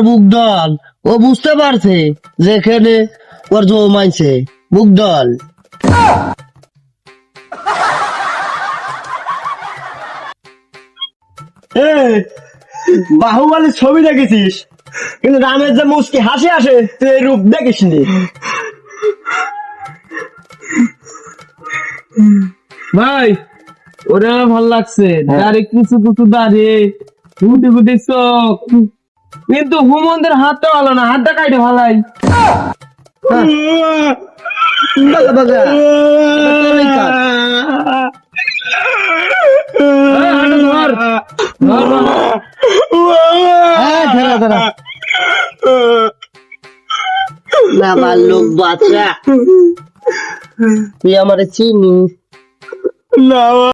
বুগদল ও বুঝতে পারছে যেখানে ওর জমাইছে বুগদল। বাহুবলীর ছবি দেখেছিস, কিন্তু রামের যে মুচকি হাসি আসে তুই এই রূপ দেখিসনি। ভাই ওরা ভাল লাগছে, দাঁড়িয়ে কিছু কিছু দাঁড়িয়ে গুটি গুটি চোখ, কিন্তু হুমন্দের হাতটা ভালো না, হাতটা কাটে ভালাই। বাগা বাগা তোরই কাজ। হাঁটা ধর ধর ধর। হ্যাঁ ধরা ধরা না লোক বাচ্চা তুই আমারে চিনি না